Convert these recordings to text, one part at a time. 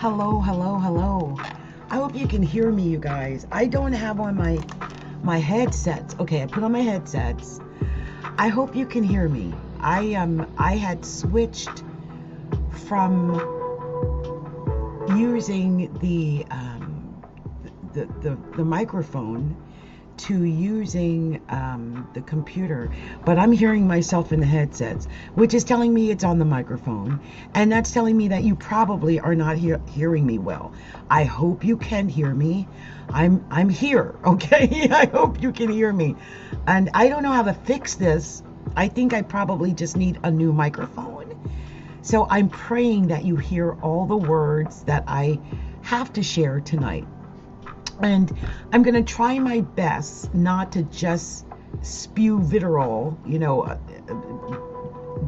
Hello, hello, hello. I hope you can hear me, you guys. I don't have on my headsets. Okay, I put on my headsets. I hope you can hear me. I had switched from using the microphone to using the computer, but I'm hearing myself in the headsets, which is telling me it's on the microphone, and that's telling me that you probably are not hearing me well. I hope you can hear me. I'm here, okay? I hope you can hear me, and I don't know how to fix this. I think I probably just need a new microphone. So I'm praying that you hear all the words that I have to share tonight. And I'm going to try my best not to just spew vitriol,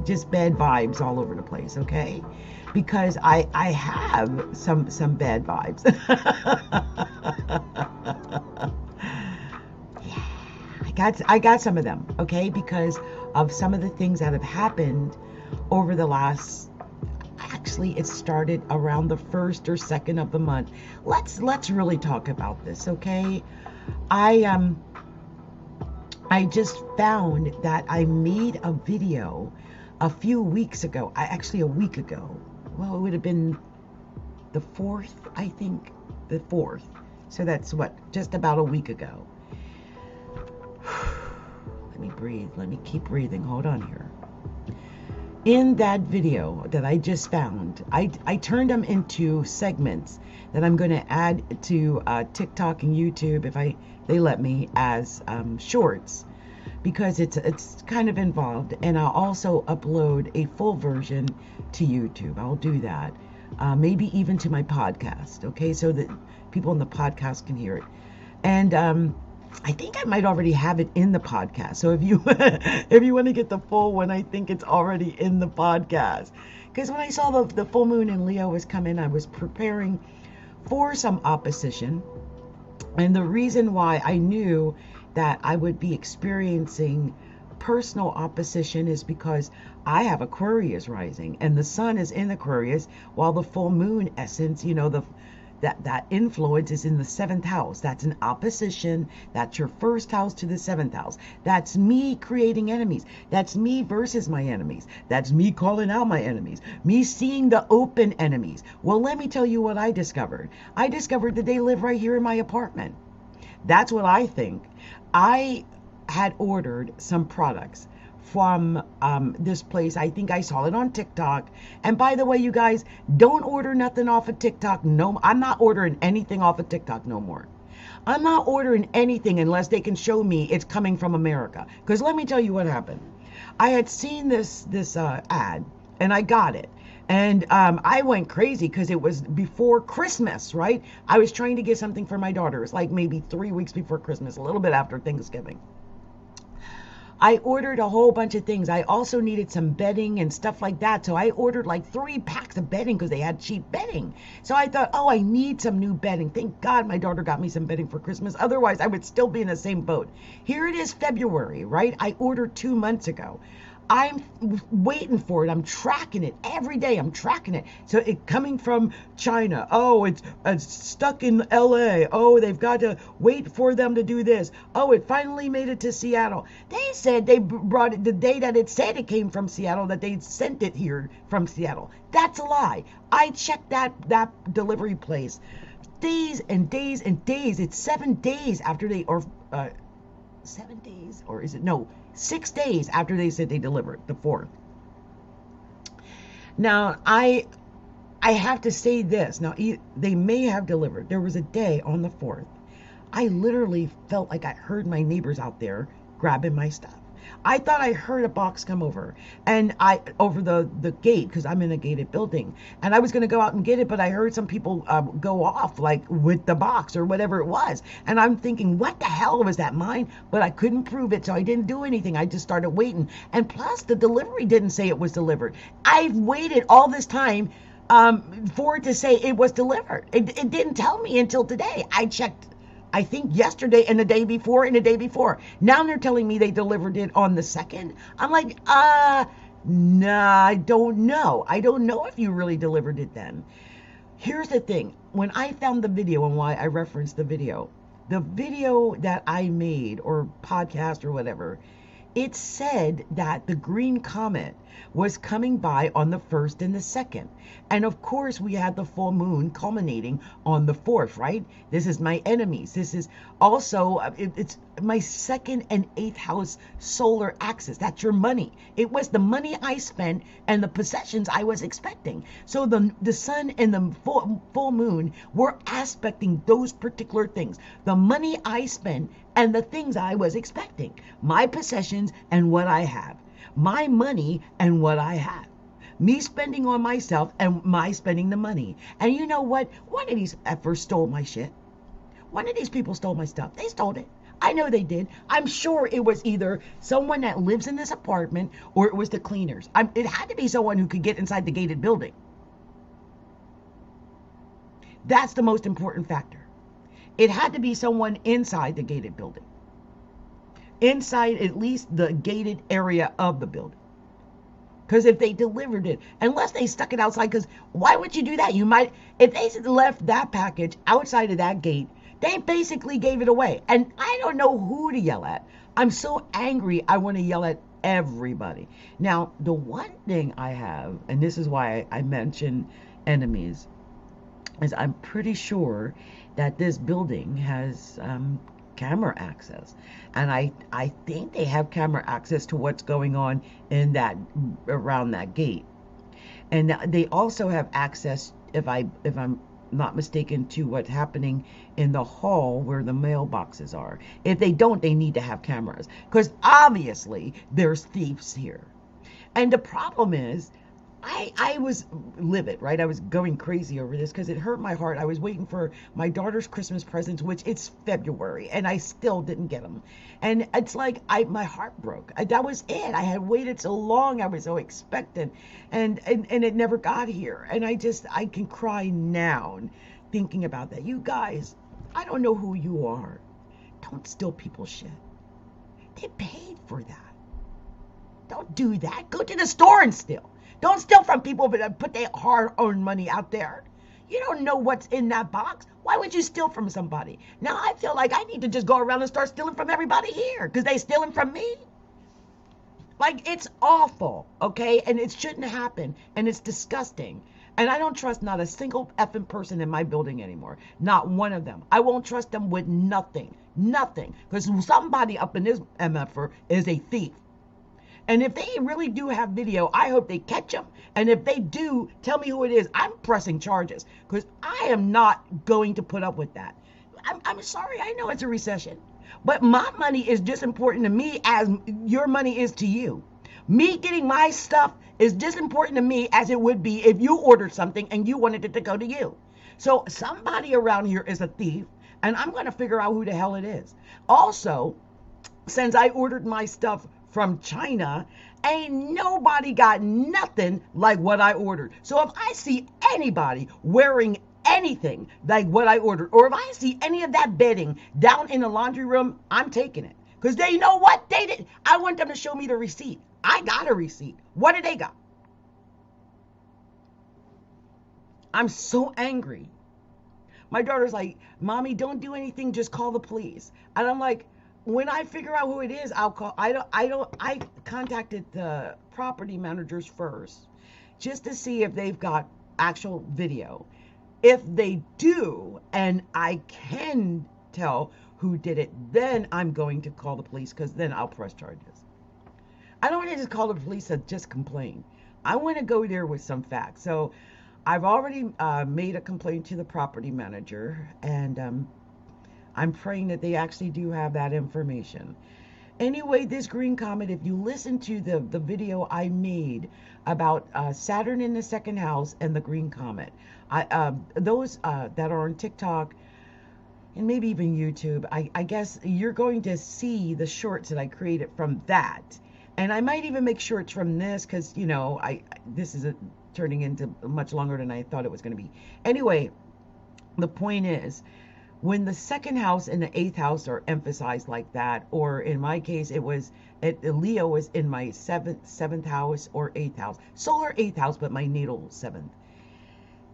just bad vibes all over the place, okay? Because I have some bad vibes. Yeah, I got some of them, okay? Because of some of the things that have happened over the last, actually it started around the 1st or 2nd of the month. Let's really talk about this, okay? I just found that I made a video a few weeks ago. Actually a week ago. Well, it would have been the 4th, I think, the 4th. So that's just about a week ago. Let me breathe. Let me keep breathing. Hold on here. In that video that I just found, I turned them into segments that I'm going to add to TikTok and YouTube if they let me, as shorts, because it's kind of involved, and I'll also upload a full version to YouTube. I'll do that, maybe even to my podcast, okay, so that people in the podcast can hear it. And I think I might already have it in the podcast. So if you if you want to get the full one, I think it's already in the podcast. Because when I saw the full moon in Leo was coming, I was preparing for some opposition. And the reason why I knew that I would be experiencing personal opposition is because I have Aquarius rising, and the sun is in Aquarius, while the full moon essence, that influence is in the 7th house. That's an opposition. That's your 1st house to the 7th house. That's me creating enemies. That's me versus my enemies. That's me calling out my enemies. Me seeing the open enemies. Well, let me tell you what I discovered. I discovered that they live right here in my apartment. That's what I think. I had ordered some products from this place. I think I saw it on TikTok. And by the way, you guys, don't order nothing off of TikTok. No, I'm not ordering anything off of TikTok no more. I'm not ordering anything unless they can show me it's coming from America. Because let me tell you what happened. I had seen this ad, and I got it. And I went crazy because it was before Christmas, right? I was trying to get something for my daughter. It's like maybe 3 weeks before Christmas, a little bit after Thanksgiving. I ordered a whole bunch of things. I also needed some bedding and stuff like that. So I ordered like 3 packs of bedding because they had cheap bedding. So I thought, oh, I need some new bedding. Thank God my daughter got me some bedding for Christmas. Otherwise, I would still be in the same boat. Here it is, February, right? I ordered 2 months ago. I'm waiting for it. I'm tracking it every day. I'm tracking it. So it coming from China. Oh, it's stuck in LA. Oh, they've got to wait for them to do this. Oh, it finally made it to Seattle. They said they brought it the day that it said it came from Seattle, that they sent it here from Seattle. That's a lie. I checked that delivery place. Days and days and days. It's 7 days after they, or 7 days, or is it? No, 6 days after they said they delivered, the 4th. Now, I have to say this. Now, they may have delivered. There was a day on the 4th. I literally felt like I heard my neighbors out there grabbing my stuff. I thought I heard a box come over, and over the gate, because I'm in a gated building, and I was going to go out and get it, but I heard some people go off like with the box or whatever it was, and I'm thinking, what the hell was that mine? But I couldn't prove it, so I didn't do anything. I just started waiting, and plus the delivery didn't say it was delivered. I've waited all this time for it to say it was delivered. It didn't tell me until today. I checked, I think, yesterday and the day before and the day before. Now they're telling me they delivered it on the 2nd. I'm like, nah, I don't know. I don't know if you really delivered it then. Here's the thing. When I found the video and why I referenced the video that I made or podcast or whatever, it said that the green comet was coming by on the 1st and the 2nd. And of course, we had the full moon culminating on the 4th, right? This is my enemies. This is also, it's my 2nd and 8th house solar axis. That's your money. It was the money I spent and the possessions I was expecting. So the sun and the full moon were aspecting those particular things. The money I spent and the things I was expecting. My possessions and what I have. My money and what I have. Me spending on myself and my spending the money. And you know what? One of these effers stole my shit. One of these people stole my stuff. They stole it. I know they did. I'm sure it was either someone that lives in this apartment or it was the cleaners. It had to be someone who could get inside the gated building. That's the most important factor. It had to be someone inside the gated building. Inside at least the gated area of the building. Because if they delivered it, unless they stuck it outside, because why would you do that? You might, if they left that package outside of that gate, they basically gave it away. And I don't know who to yell at. I'm so angry, I want to yell at everybody. Now, the one thing I have, and this is why I mentioned enemies, is I'm pretty sure that this building has camera access. And I think they have camera access to what's going on in that, around that gate. And they also have access, if I'm not mistaken, to what's happening in the hall where the mailboxes are. If they don't, they need to have cameras, because obviously there's thieves here. And the problem is, I was livid, right? I was going crazy over this because it hurt my heart. I was waiting for my daughter's Christmas presents, which it's February, and I still didn't get them. And it's like my heart broke. That was it. I had waited so long. I was so expectant, and it never got here. And I can cry now thinking about that. You guys, I don't know who you are. Don't steal people's shit. They paid for that. Don't do that. Go to the store and steal. Don't steal from people, but put their hard-earned money out there. You don't know what's in that box. Why would you steal from somebody? Now I feel like I need to just go around and start stealing from everybody here because they stealing from me. Like, it's awful, okay? And it shouldn't happen. And it's disgusting. And I don't trust not a single effing person in my building anymore. Not one of them. I won't trust them with nothing. Nothing. Because somebody up in this MFer is a thief. And if they really do have video, I hope they catch them. And if they do, tell me who it is. I'm pressing charges because I am not going to put up with that. I'm sorry. I know it's a recession, but my money is just important to me as your money is to you. Me getting my stuff is just important to me as it would be if you ordered something and you wanted it to go to you. So somebody around here is a thief, and I'm going to figure out who the hell it is. Also, since I ordered my stuff from China, ain't nobody got nothing like what I ordered. So if I see anybody wearing anything like what I ordered, or if I see any of that bedding down in the laundry room, I'm taking it. Because they know what they did. I want them to show me the receipt. I got a receipt. What do they got? I'm so angry. My daughter's like, Mommy, don't do anything, just call the police. And I'm like, when I figure out who it is, I'll call. I contacted the property managers first just to see if they've got actual video. If they do, and I can tell who did it, then I'm going to call the police, because then I'll press charges. I don't want to just call the police and just complain. I want to go there with some facts. So I've already made a complaint to the property manager, and I'm praying that they actually do have that information. Anyway, this green comet, if you listen to the video I made about Saturn in the second house and the green comet, those that are on TikTok and maybe even YouTube, I guess you're going to see the shorts that I created from that. And I might even make shorts from this because, you know, this is turning into much longer than I thought it was going to be. Anyway, the point is, when the second house and the 8th house are emphasized like that, or in my case, Leo was in my seventh house or 8th house, solar 8th house, but my natal 7th.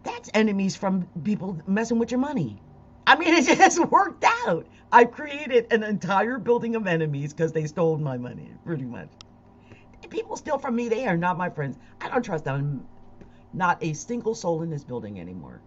That's enemies from people messing with your money. I mean, it just worked out. I created an entire building of enemies because they stole my money, pretty much. People steal from me, they are not my friends. I don't trust them. Not a single soul in this building anymore.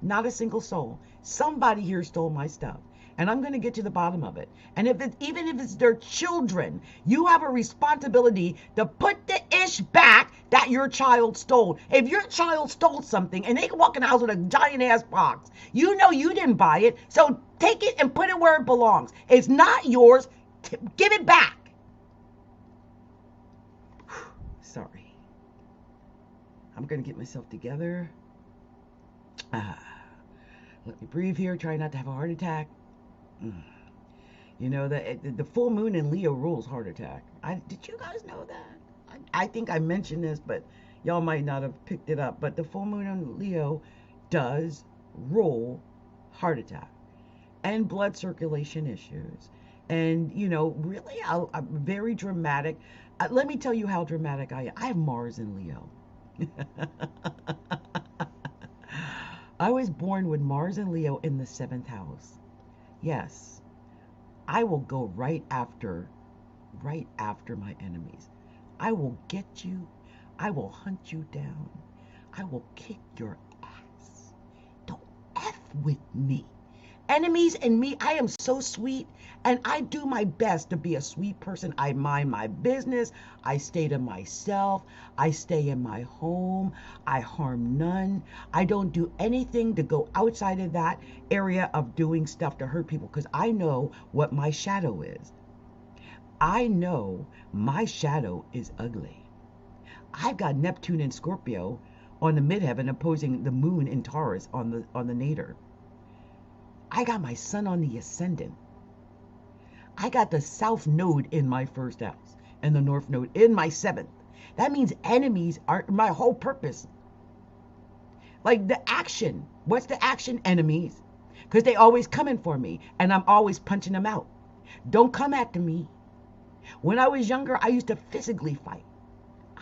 Not a single soul. Somebody here stole my stuff. And I'm going to get to the bottom of it. And even if it's their children, you have a responsibility to put the ish back that your child stole. If your child stole something and they can walk in the house with a giant ass box, you know you didn't buy it. So take it and put it where it belongs. It's not yours. Give it back. Sorry. I'm going to get myself together. Let me breathe here. Try not to have a heart attack. You know, the full moon in Leo rules heart attack. Did you guys know that? I think I mentioned this, but y'all might not have picked it up. But the full moon in Leo does rule heart attack and blood circulation issues. And, you know, really, I'm very dramatic. Let me tell you how dramatic I am. I have Mars in Leo. I was born with Mars and Leo in the 7th house. Yes, I will go right after my enemies. I will get you. I will hunt you down. I will kick your ass. Don't F with me. Enemies and me, I am so sweet, and I do my best to be a sweet person. I mind my business. I stay to myself. I stay in my home. I harm none. I don't do anything to go outside of that area of doing stuff to hurt people, because I know what my shadow is. I know my shadow is ugly. I've got Neptune in Scorpio on the midheaven opposing the moon in Taurus on the nadir. I got my sun on the ascendant. I got the south node in my 1st house and the north node in my 7th. That means enemies are my whole purpose. Like the action. What's the action? Enemies. Because they always coming for me and I'm always punching them out. Don't come after me. When I was younger, I used to physically fight.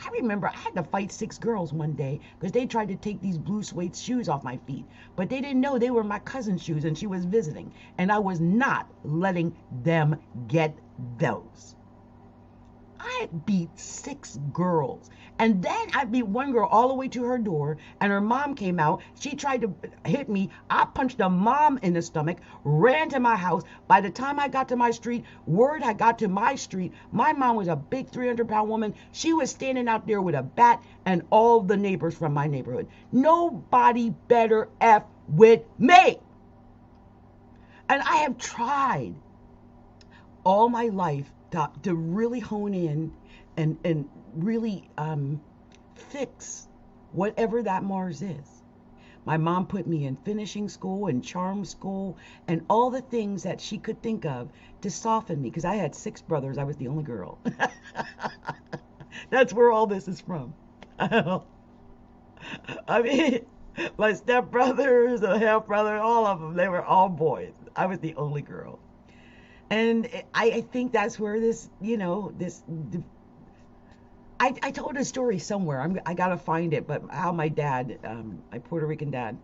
I remember I had to fight 6 girls one day because they tried to take these blue suede shoes off my feet. But they didn't know they were my cousin's shoes and she was visiting. And I was not letting them get those. I beat 6 girls. And then I beat one girl all the way to her door and her mom came out. She tried to hit me. I punched the mom in the stomach, ran to my house. By the time I got to my street, word I got to my street, my mom was a big 300-pound woman. She was standing out there with a bat and all the neighbors from my neighborhood. Nobody better F with me. And I have tried all my life to really hone in and really fix whatever that Mars is. My mom put me in finishing school and charm school and all the things that she could think of to soften me, because I had 6 brothers. I was the only girl. That's where all this is from. I mean, my stepbrothers, the half brother, all of them, they were all boys. I was the only girl. And I think that's where this, you know, I told a story somewhere. I got to find it, but how my dad, my Puerto Rican dad,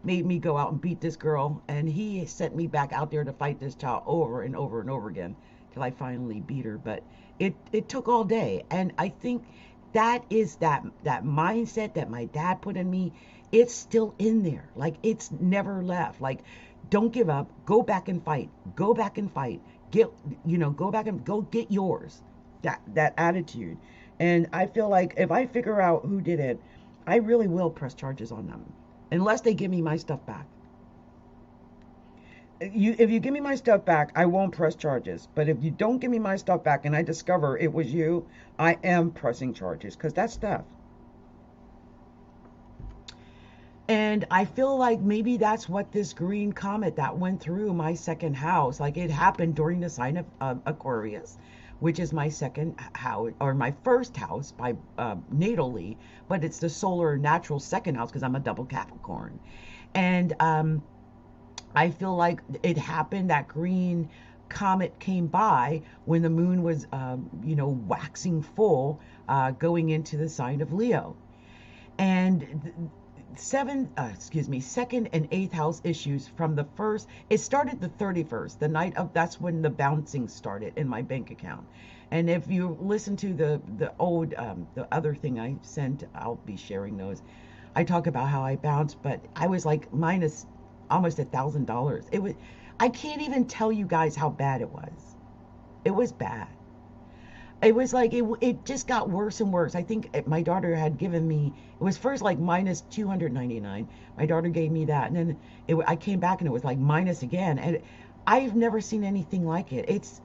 made me go out and beat this girl. And he sent me back out there to fight this child over and over and over again till I finally beat her. But it took all day. And I think that is that mindset that my dad put in me. It's still in there. Like, it's never left. Like, don't give up. Go back and fight. Go back and fight. Go back and go get yours. That attitude. And I feel like if I figure out who did it, I really will press charges on them. Unless they give me my stuff back. If you give me my stuff back, I won't press charges. But if you don't give me my stuff back and I discover it was you, I am pressing charges. Because that's stuff. And I feel like maybe that's what this green comet that went through my 2nd house, like it happened during the sign of Aquarius, which is my 2nd house, or my 1st house by natally, but it's the solar natural 2nd house because I'm a double Capricorn. And I feel like it happened, that green comet came by when the moon was, waxing full, going into the sign of Leo. And second and eighth house issues from the first. It started the 31st, the night of, that's when the bouncing started in my bank account. And if you listen to the old, the other thing I sent, I'll be sharing those. I talk about how I bounced, but I was like minus almost $1,000. It was, I can't even tell you guys how bad it was. It was bad. It was like it just got worse and worse. I think my daughter had given me, it was first like minus 299. My daughter gave me that, and then I came back and it was like minus again. And I've never seen anything like it.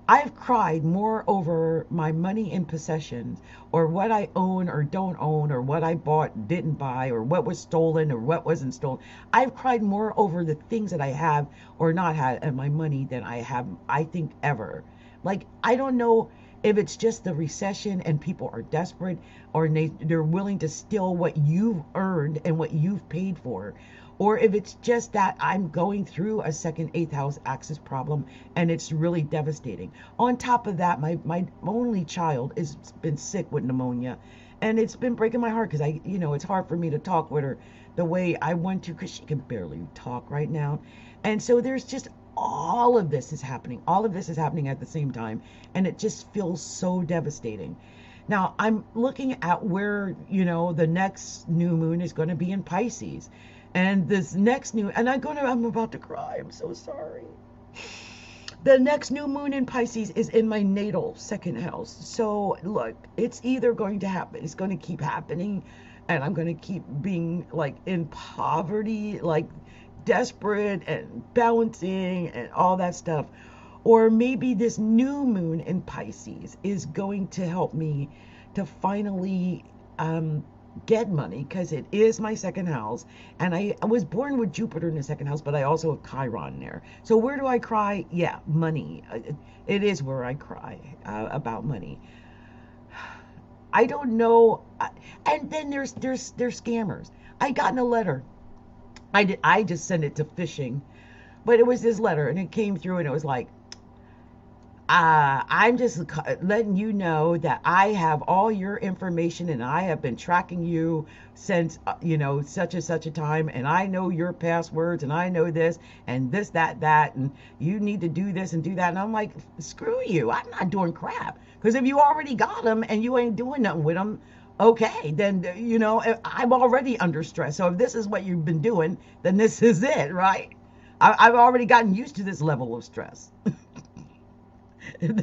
I've cried more over my money in possessions, or what I own or don't own, or what I bought, didn't buy, or what was stolen or what wasn't stolen. I've cried more over the things that I have or not had and my money than I have, I think, ever. Like, I don't know if it's just the recession and people are desperate, or they're willing to steal what you've earned and what you've paid for, or if it's just that I'm going through a second eighth house axis problem and it's really devastating. On top of that, my only child has been sick with pneumonia, and it's been breaking my heart because it's hard for me to talk with her the way I want to, because she can barely talk right now. And so there's just all of this is happening. All of this is happening at the same time, and it just feels so devastating. Now, I'm looking at where, the next new moon is going to be in Pisces. And this next and I'm about to cry. I'm so sorry. The next new moon in Pisces is in my natal second house. So look, it's either going to happen, it's going to keep happening, and I'm going to keep being like in poverty, like desperate and balancing and all that stuff. Or maybe this new moon in Pisces is going to help me to finally get money, because it is my second house, and I was born with Jupiter in the second house, but I also have Chiron there. So where do I cry? Yeah, money. It is where I cry about money. I don't know. And then there's scammers. I gotten a letter. I just sent it to phishing, but it was this letter, and it came through, and it was like, I'm just letting you know that I have all your information, and I have been tracking you since, such and such a time, and I know your passwords, and I know this, and this, that, and you need to do this and do that. And I'm like, screw you. I'm not doing crap. Because if you already got them and you ain't doing nothing with them, okay, then, I'm already under stress. So if this is what you've been doing, then this is it, right? I've already gotten used to this level of stress. If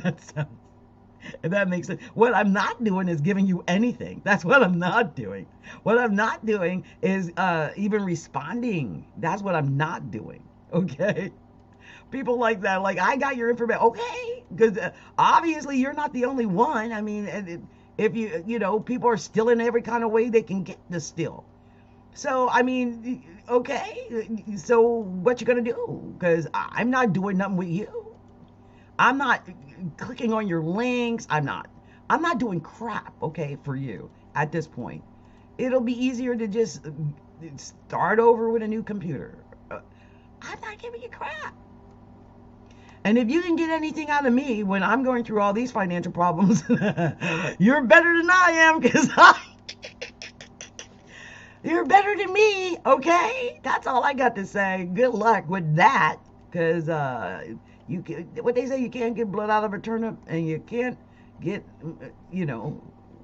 that makes sense. What I'm not doing is giving you anything. That's what I'm not doing. What I'm not doing is even responding. That's what I'm not doing. Okay? People like that, like, I got your information. Okay? Because obviously you're not the only one. I mean, if people are stealing every kind of way they can get to steal. So, I mean, okay. So what you gonna do? Because I'm not doing nothing with you. I'm not clicking on your links. I'm not doing crap, okay, for you at this point. It'll be easier to just start over with a new computer. I'm not giving you crap. And if you can get anything out of me when I'm going through all these financial problems, you're better than I am, because you're better than me, okay? That's all I got to say. Good luck with that, because what they say, you can't get blood out of a turnip, and you can't get,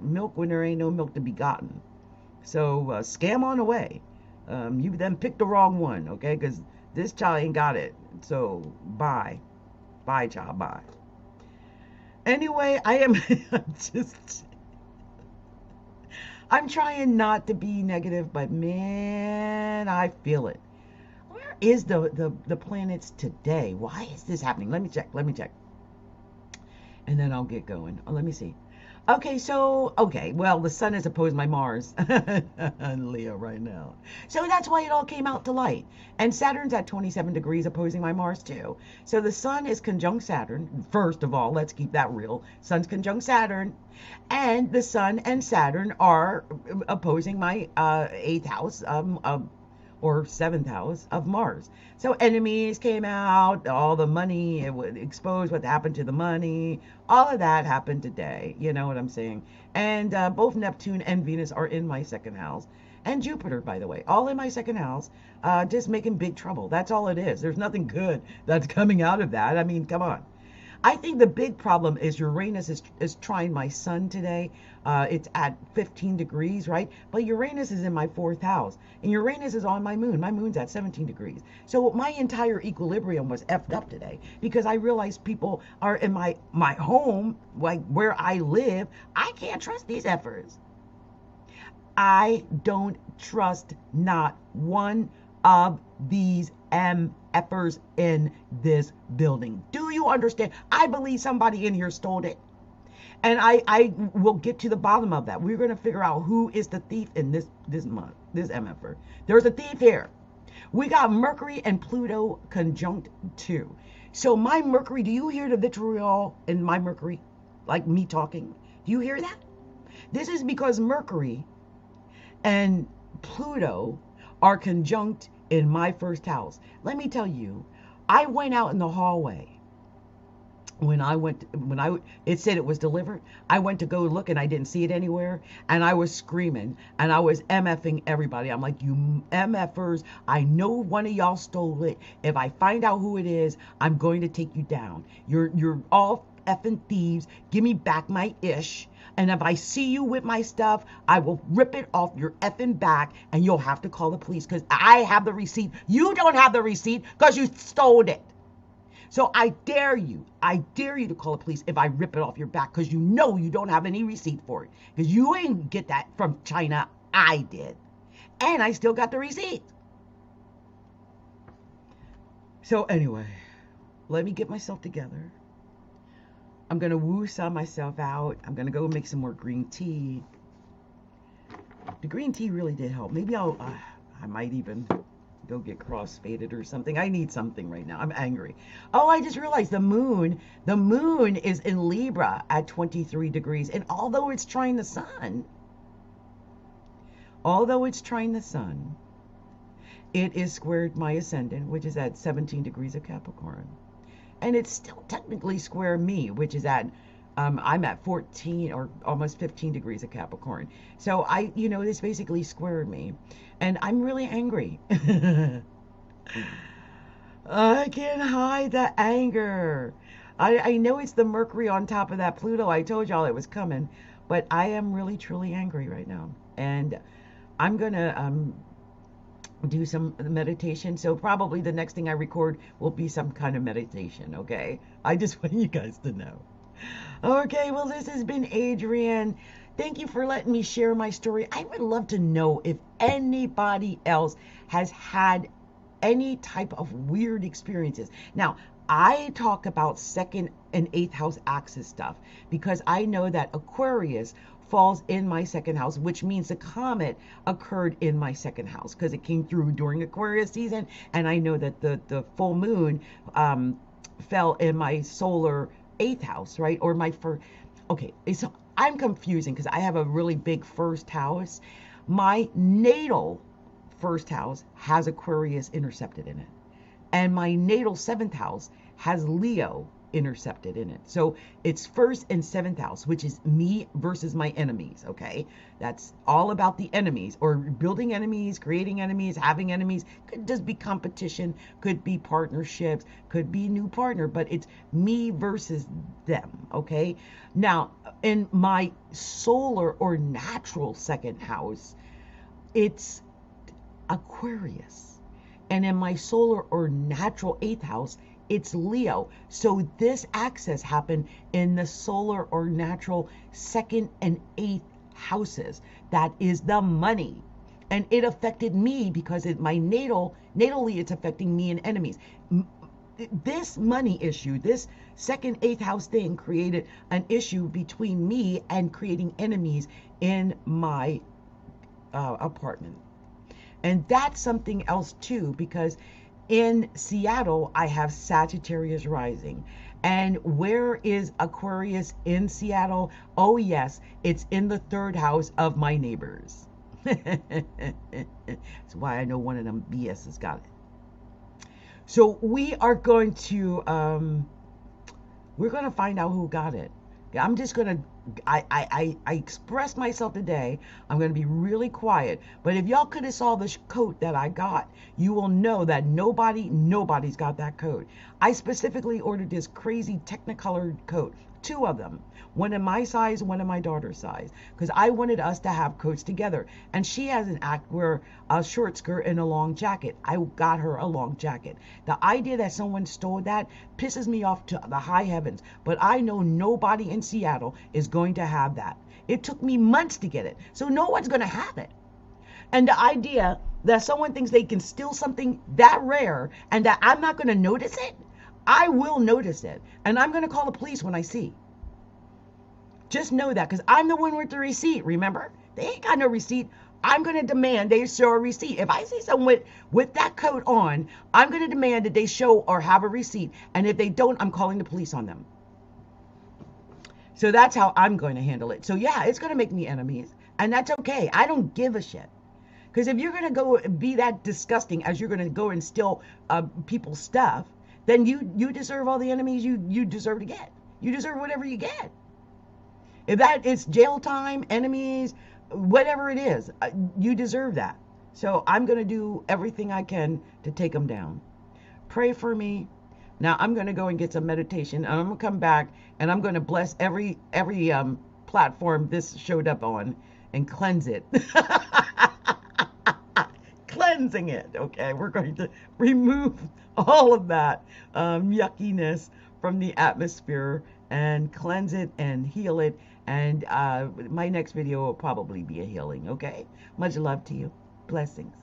milk when there ain't no milk to be gotten. So scam on away. You then picked the wrong one, okay? Because this child ain't got it. So bye, child, bye. Anyway, I'm trying not to be negative, but man, I feel it. Where is the planets today? Why is this happening? Let me check. And then I'll get going. Oh, let me see. Okay, well, the sun is opposed by Mars in Leo right now. So that's why it all came out to light. And Saturn's at 27 degrees opposing my Mars too. So the sun is conjunct Saturn. First of all, let's keep that real. Sun's conjunct Saturn. And the sun and Saturn are opposing my 8th house or 7th house of Mars. So enemies came out, all the money, it would expose what happened to the money. All of that happened today. You know what I'm saying? And both Neptune and Venus are in my 2nd house. and Jupiter, by the way, all in my second house, just making big trouble. That's all it is. There's nothing good that's coming out of that. I mean, come on. I think the big problem is Uranus is trying my sun today. It's at 15 degrees, right? But Uranus is in my fourth house, and Uranus is on my moon. My moon's at 17 degrees. So my entire equilibrium was effed up today because I realized people are in my home, like where I live. I can't trust these efforts. I don't trust not one of these MFers in this building. Do you understand? I believe somebody in here stole it. And I will get to the bottom of that. We're going to figure out who is the thief in this month, this MFer. There's a thief here. We got Mercury and Pluto conjunct too. So my Mercury, do you hear the vitriol in my Mercury? Like me talking? Do you hear that? This is because Mercury and Pluto are conjunct in my first house. Let me tell you, I went out in the hallway it said it was delivered. I went to go look and I didn't see it anywhere, and I was screaming and I was MFing everybody. I'm like, you MFers, I know one of y'all stole it. If I find out who it is, I'm going to take you down. You're all effing thieves. Give me back my ish. And if I see you with my stuff, I will rip it off your effing back, and you'll have to call the police because I have the receipt. You don't have the receipt because you stole it. So I dare you to call the police if I rip it off your back, because you know you don't have any receipt for it, because you ain't get that from China. I did, and I still got the receipt. So anyway, let me get myself together. I'm gonna woo-saw myself out. I'm gonna go make some more green tea. The green tea really did help. Maybe I might even go get cross-faded or something. I need something right now. I'm angry. Oh, I just realized the moon is in Libra at 23 degrees. And although it's trying the sun, it is squared my ascendant, which is at 17 degrees of Capricorn. And it's still technically square me, which is at I'm at 14 or almost 15 degrees of Capricorn. So this basically squared me. And I'm really angry. I can't hide the anger. I know it's the Mercury on top of that Pluto. I told y'all it was coming. But I am really, truly angry right now. And I'm going to do some meditation. So probably the next thing I record will be some kind of meditation, okay? I just want you guys to know. Okay, well, this has been Adrienne. Thank you for letting me share my story. I would love to know if anybody else has had any type of weird experiences. Now, I talk about second and eighth house axis stuff because I know that Aquarius falls in my second house, which means the comet occurred in my second house because it came through during Aquarius season. And I know that the full moon fell in my solar eighth house, right? Or my first. Okay, so I'm confusing because I have a really big first house. My natal first house has Aquarius intercepted in it, and my natal seventh house has Leo intercepted in it. So it's first and seventh house, which is me versus my enemies. Okay, that's all about the enemies, or building enemies, creating enemies, having enemies. Could just be competition, could be partnerships, could be new partner, but it's me versus them. Okay, now in my solar or natural second house, it's Aquarius, and in my solar or natural eighth house, it's Leo. So this access happened in the solar or natural second and eighth houses. That is the money. And it affected me because my natally it's affecting me and enemies. This money issue, this second, eighth house thing created an issue between me and creating enemies in my apartment. And that's something else too, because in Seattle, I have Sagittarius rising. And where is Aquarius in Seattle? Oh, yes, it's in the third house of my neighbors. That's why I know one of them BS has got it. So we are going to, we're going to find out who got it. I'm just going to I expressed myself today. I'm going to be really quiet. But if y'all could have saw this coat that I got, you will know that nobody's got that coat. I specifically ordered this crazy Technicolored coat, two of them, one in my size, one in my daughter's size, because I wanted us to have coats together. And she has an act where a short skirt and a long jacket. I got her a long jacket. The idea that someone stole that pisses me off to the high heavens. But I know nobody in Seattle is going to have that. It took me months to get it, so no one's going to have it. And the idea that someone thinks they can steal something that rare and that I'm not going to notice it, I will notice it. And I'm going to call the police when I see. Just know that, because I'm the one with the receipt, remember? They ain't got no receipt. I'm going to demand they show a receipt. If I see someone with that coat on, I'm going to demand that they show or have a receipt. And if they don't, I'm calling the police on them. So that's how I'm going to handle it. So yeah, it's going to make me enemies. And that's okay. I don't give a shit. Because if you're going to go be that disgusting as you're going to go and steal people's stuff, then you deserve all the enemies you deserve to get. You deserve whatever you get. If that is jail time, enemies, whatever it is, you deserve that. So I'm going to do everything I can to take them down. Pray for me. Now I'm going to go and get some meditation, and I'm going to come back, and I'm going to bless every platform this showed up on and cleanse it. Cleansing it. Okay, we're going to remove all of that yuckiness from the atmosphere and cleanse it and heal it. And my next video will probably be a healing. Okay, much love to you. Blessings.